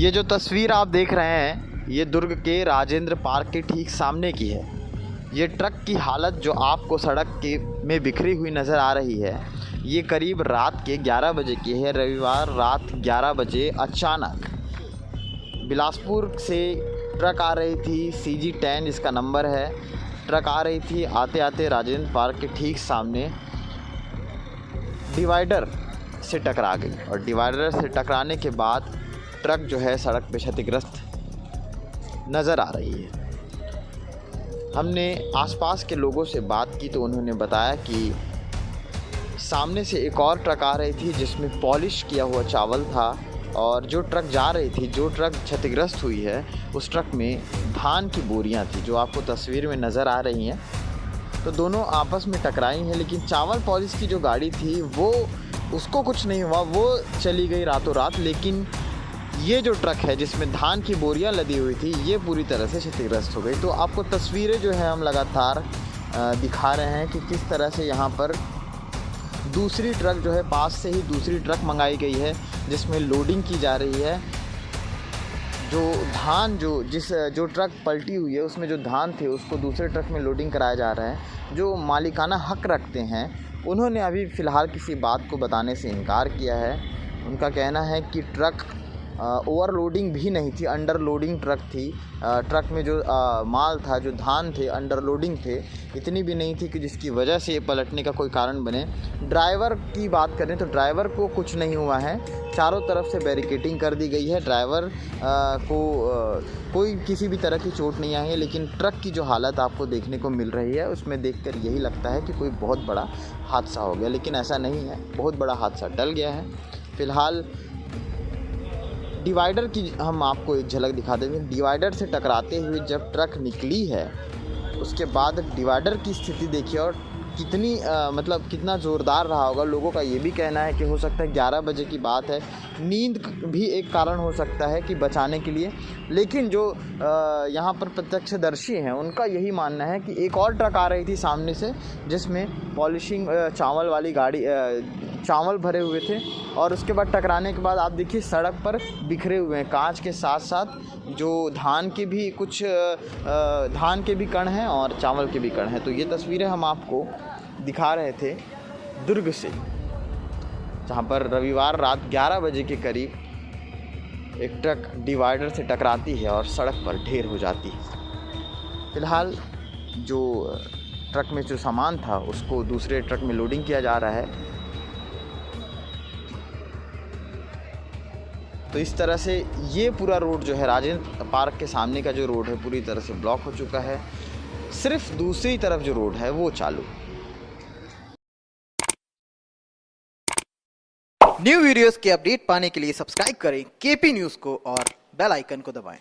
ये जो तस्वीर आप देख रहे हैं ये दुर्ग के राजेंद्र पार्क के ठीक सामने की है। ये ट्रक की हालत जो आपको सड़क के में बिखरी हुई नज़र आ रही है, ये करीब रात के 11 बजे की है। रविवार रात 11 बजे अचानक बिलासपुर से ट्रक आ रही थी, CG10 इसका नंबर है। ट्रक आ रही थी, आते आते राजेंद्र पार्क के ठीक सामने डिवाइडर से टकरा गई और डिवाइडर से टकराने के बाद ट्रक जो है सड़क पे क्षतिग्रस्त नज़र आ रही है। हमने आसपास के लोगों से बात की तो उन्होंने बताया कि सामने से एक और ट्रक आ रही थी जिसमें पॉलिश किया हुआ चावल था, और जो ट्रक जा रही थी, जो ट्रक क्षतिग्रस्त हुई है, उस ट्रक में धान की बोरियां थी जो आपको तस्वीर में नज़र आ रही हैं। तो दोनों आपस में टकराई हैं, लेकिन चावल पॉलिश की जो गाड़ी थी वो उसको कुछ नहीं हुआ, वो चली गई रातों रात। लेकिन ये जो ट्रक है जिसमें धान की बोरियां लदी हुई थी, ये पूरी तरह से क्षतिग्रस्त हो गई। तो आपको तस्वीरें जो है हम लगातार दिखा रहे हैं कि किस तरह से यहाँ पर दूसरी ट्रक जो है, पास से ही दूसरी ट्रक मंगाई गई है जिसमें लोडिंग की जा रही है। जो धान जो ट्रक पलटी हुई है उसमें जो धान थे उसको दूसरे ट्रक में लोडिंग कराया जा रहा है। जो मालिकाना हक रखते हैं उन्होंने अभी फ़िलहाल किसी बात को बताने से इनकार किया है। उनका कहना है कि ट्रक ओवरलोडिंग भी नहीं थी, अंडरलोडिंग ट्रक थी। ट्रक में जो माल था, जो धान थे, अंडरलोडिंग थे, इतनी भी नहीं थी कि जिसकी वजह से ये पलटने का कोई कारण बने। ड्राइवर की बात करें तो ड्राइवर को कुछ नहीं हुआ है, चारों तरफ से बैरिकेडिंग कर दी गई है। ड्राइवर को कोई किसी भी तरह की चोट नहीं आई है, लेकिन ट्रक की जो हालत आपको देखने को मिल रही है उसमें देखकर यही लगता है कि कोई बहुत बड़ा हादसा हो गया, लेकिन ऐसा नहीं है। बहुत बड़ा हादसा टल गया है। फ़िलहाल डिवाइडर की हम आपको एक झलक दिखा देंगे। डिवाइडर से टकराते हुए जब ट्रक निकली है उसके बाद डिवाइडर की स्थिति देखिए, और कितनी मतलब कितना ज़ोरदार रहा होगा। लोगों का ये भी कहना है कि हो सकता है 11 बजे की बात है, नींद भी एक कारण हो सकता है कि बचाने के लिए। लेकिन जो यहाँ पर प्रत्यक्षदर्शी हैं उनका यही मानना है कि एक और ट्रक आ रही थी सामने से जिसमें पॉलिशिंग चावल वाली गाड़ी चावल भरे हुए थे, और उसके बाद टकराने के बाद आप देखिए सड़क पर बिखरे हुए हैं कांच के साथ साथ जो धान के भी कुछ धान के भी कण हैं और चावल के भी कण हैं। तो ये तस्वीरें हम आपको दिखा रहे थे दुर्ग से, जहाँ पर रविवार रात 11 बजे के करीब एक ट्रक डिवाइडर से टकराती है और सड़क पर ढेर हो जाती है। फ़िलहाल जो ट्रक में जो सामान था उसको दूसरे ट्रक में लोडिंग किया जा रहा है। तो इस तरह से ये पूरा रोड जो है, राजेंद्र पार्क के सामने का जो रोड है, पूरी तरह से ब्लॉक हो चुका है। सिर्फ दूसरी तरफ जो रोड है वो चालू। न्यू वीडियोस के अपडेट पाने के लिए सब्सक्राइब करें KP न्यूज़ को और बेल आइकन को दबाएं।